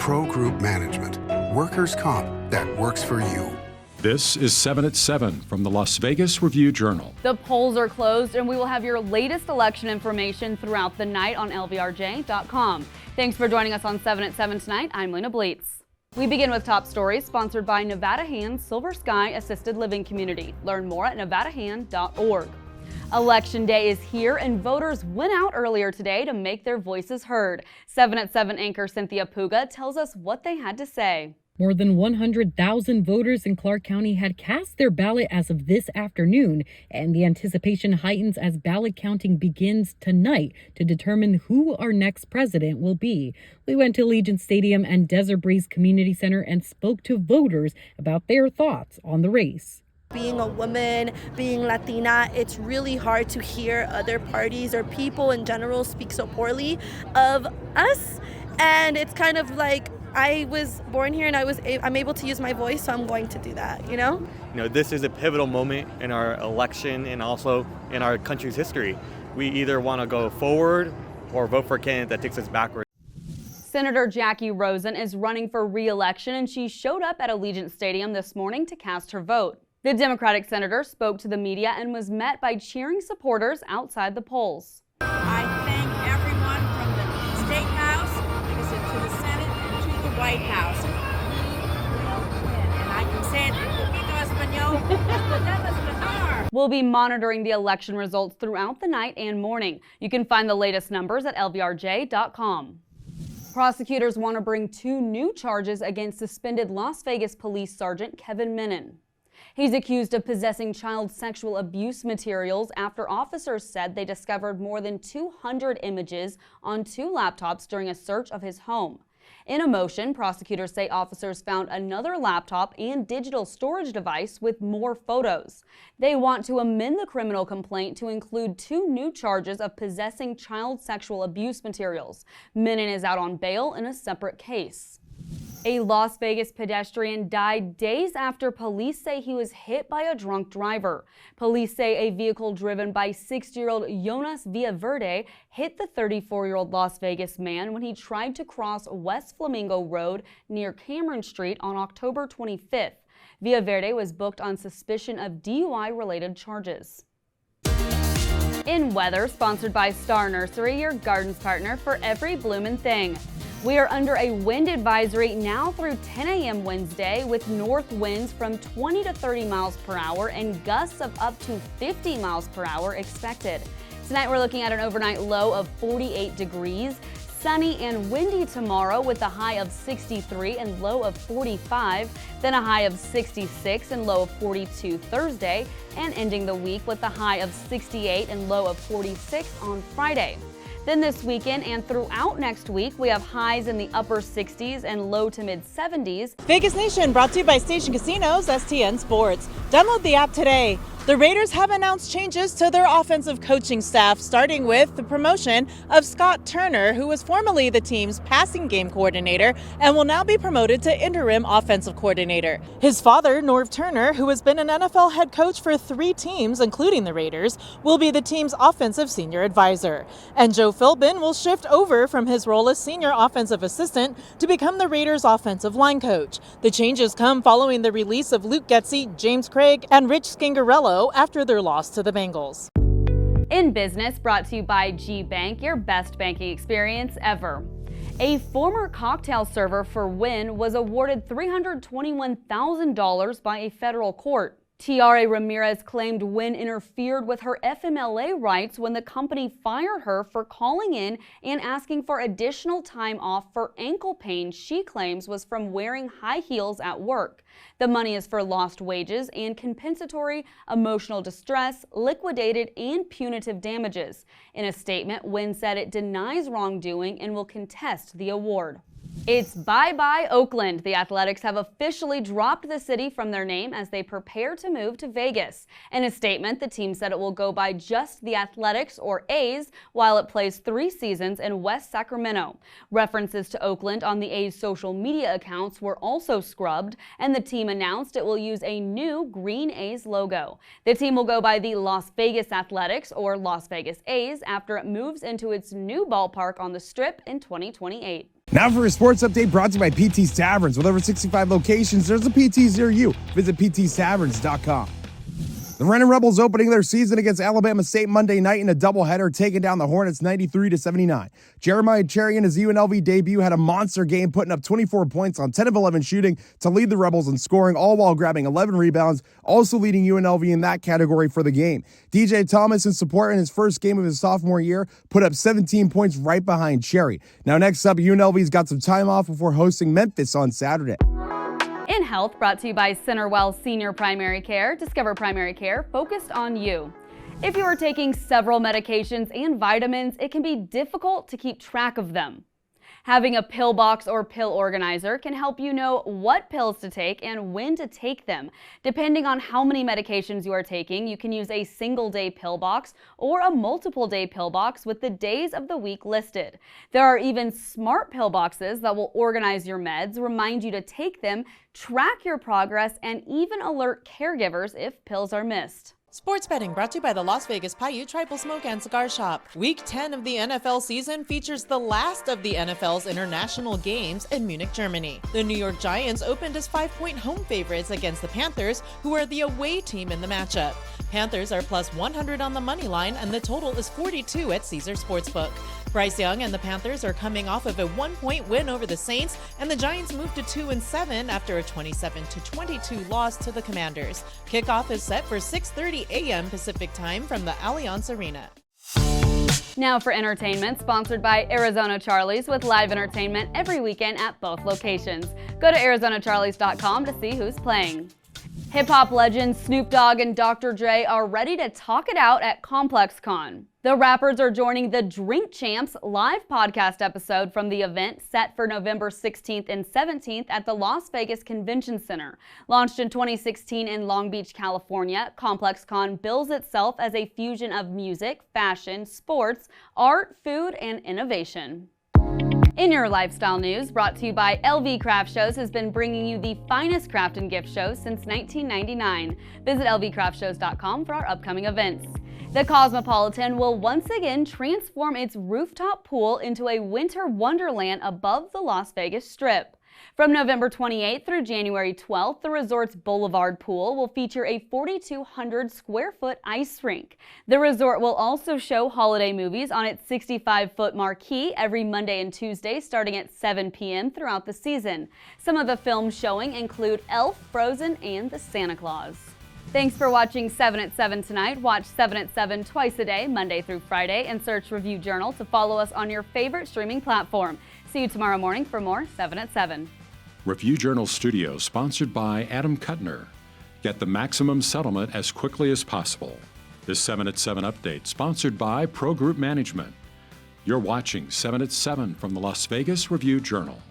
Pro Group Management. Workers' comp that works for you. This is 7 at 7 from the Las Vegas Review-Journal. The polls are closed, and we will have your latest election information throughout the night on LVRJ.com. Thanks for joining us on 7 at 7 tonight. I'm Lena Bleetz. We begin with top stories sponsored by Nevada Hands Silver Sky Assisted Living Community. Learn more at nevadahand.org. Election day is here, and voters went out earlier today to make their voices heard. 7 at 7 anchor Cynthia Puga tells us what they had to say. More than 100,000 voters in Clark County had cast their ballot as of this afternoon, and the anticipation heightens as ballot counting begins tonight to determine who our next president will be. We went to Allegiant Stadium and Desert Breeze Community Center and spoke to voters about their thoughts on the race. Being a woman, being Latina, it's really hard to hear other parties or people in general speak so poorly of us, and it's kind of like I was born here and I'm able to use my voice, so I'm going to do that, you know? This is a pivotal moment in our election and also in our country's history. We either want to go forward or vote for a candidate that takes us backward. Senator Jackie Rosen is running for re-election, and she showed up at Allegiant Stadium this morning to cast her vote. The Democratic senator spoke to the media and was met by cheering supporters outside the polls. I thank everyone from the State House to the Senate and to the White House. We will win. And I can say it in poquito español. We'll be monitoring the election results throughout the night and morning. You can find the latest numbers at lvrj.com. Prosecutors want to bring 2 new charges against suspended Las Vegas Police Sergeant Kevin Menon. He's accused of possessing child sexual abuse materials after officers said they discovered more than 200 images on 2 laptops during a search of his home. In a motion, prosecutors say officers found another laptop and digital storage device with more photos. They want to amend the criminal complaint to include 2 new charges of possessing child sexual abuse materials. Menon is out on bail in a separate case. A Las Vegas pedestrian died days after police say he was hit by a drunk driver. Police say a vehicle driven by 60-year-old Jonas Villaverde hit the 34-year-old Las Vegas man when he tried to cross West Flamingo Road near Cameron Street on October 25th. Villaverde was booked on suspicion of DUI-related charges. In weather, sponsored by Star Nursery, your garden's partner for every bloomin' thing. We are under a wind advisory now through 10 a.m. Wednesday with north winds from 20 to 30 miles per hour and gusts of up to 50 miles per hour expected. Tonight we're looking at an overnight low of 48 degrees. Sunny and windy tomorrow with a high of 63 and low of 45, then a high of 66 and low of 42 Thursday, and ending the week with a high of 68 and low of 46 on Friday. Then this weekend and throughout next week, we have highs in the upper 60s and low to mid 70s. Vegas Nation brought to you by Station Casinos, STN Sports. Download the app today. The Raiders have announced changes to their offensive coaching staff, starting with the promotion of Scott Turner, who was formerly the team's passing game coordinator and will now be promoted to interim offensive coordinator. His father, Norv Turner, who has been an NFL head coach for 3 teams, including the Raiders, will be the team's offensive senior advisor. And Joe Philbin will shift over from his role as senior offensive assistant to become the Raiders' offensive line coach. The changes come following the release of Luke Getsy, James Craig, and Rich Scangarello after their loss to the Bengals. In business, brought to you by G Bank, your best banking experience ever. A former cocktail server for Wynn was awarded $321,000 by a federal court. Tiare Ramirez claimed Wynn interfered with her FMLA rights when the company fired her for calling in and asking for additional time off for ankle pain she claims was from wearing high heels at work. The money is for lost wages and compensatory emotional distress, liquidated and punitive damages. In a statement, Wynn said it denies wrongdoing and will contest the award. It's bye-bye Oakland. The Athletics have officially dropped the city from their name as they prepare to move to Vegas. In a statement, the team said it will go by just the Athletics, or A's, while it plays 3 seasons in West Sacramento. References to Oakland on the A's social media accounts were also scrubbed, and the team announced it will use a new green A's logo. The team will go by the Las Vegas Athletics, or Las Vegas A's, after it moves into its new ballpark on the Strip in 2028. Now for a sports update brought to you by PT's Taverns. With over 65 locations, there's a PT near you. Visit ptstaverns.com. The Renton Rebels opening their season against Alabama State Monday night in a doubleheader, taking down the Hornets 93-79. Jeremiah Cherry in his UNLV debut had a monster game, putting up 24 points on 10 of 11 shooting to lead the Rebels in scoring, all while grabbing 11 rebounds, also leading UNLV in that category for the game. DJ Thomas, in support in his first game of his sophomore year, put up 17 points right behind Cherry. Now next up, UNLV's got some time off before hosting Memphis on Saturday. In Health, brought to you by Centerwell Senior Primary Care. Discover primary care focused on you. If you are taking several medications and vitamins, it can be difficult to keep track of them. Having a pill box or pill organizer can help you know what pills to take and when to take them. Depending on how many medications you are taking, you can use a single-day pill box or a multiple-day pill box with the days of the week listed. There are even smart pill boxes that will organize your meds, remind you to take them, track your progress, and even alert caregivers if pills are missed. Sports betting brought to you by the Las Vegas Paiute Tribal Smoke and Cigar Shop. Week 10 of the NFL season features the last of the NFL's international games in Munich, Germany. The New York Giants opened as 5-point home favorites against the Panthers, who are the away team in the matchup. Panthers are plus 100 on the money line, and the total is 42 at Caesar Sportsbook. Bryce Young and the Panthers are coming off of a 1-point win over the Saints, and the Giants moved to 2-7 after a 27-22 loss to the Commanders. Kickoff is set for 6:30 a.m. Pacific time from the Allianz Arena. Now for entertainment, sponsored by Arizona Charlie's, with live entertainment every weekend at both locations. Go to ArizonaCharlies.com to see who's playing. Hip-hop legends Snoop Dogg and Dr. Dre are ready to talk it out at ComplexCon. The rappers are joining the Drink Champs live podcast episode from the event set for November 16th and 17th at the Las Vegas Convention Center. Launched in 2016 in Long Beach, California, ComplexCon bills itself as a fusion of music, fashion, sports, art, food, and innovation. In your lifestyle news, brought to you by LV Craft Shows, has been bringing you the finest craft and gift shows since 1999. Visit lvcraftshows.com for our upcoming events. The Cosmopolitan will once again transform its rooftop pool into a winter wonderland above the Las Vegas Strip. From November 28th through January 12th, the resort's Boulevard Pool will feature a 4,200 square foot ice rink. The resort will also show holiday movies on its 65-foot marquee every Monday and Tuesday starting at 7 p.m. throughout the season. Some of the films showing include Elf, Frozen, and The Santa Claus. Thanks for watching 7 at 7 tonight. Watch 7 at 7 twice a day, Monday through Friday, and search Review Journal to follow us on your favorite streaming platform. See you tomorrow morning for more 7 at 7. Review Journal Studio, sponsored by Adam Kuttner. Get the maximum settlement as quickly as possible. This 7 at 7 update, sponsored by Pro Group Management. You're watching 7 at 7 from the Las Vegas Review Journal.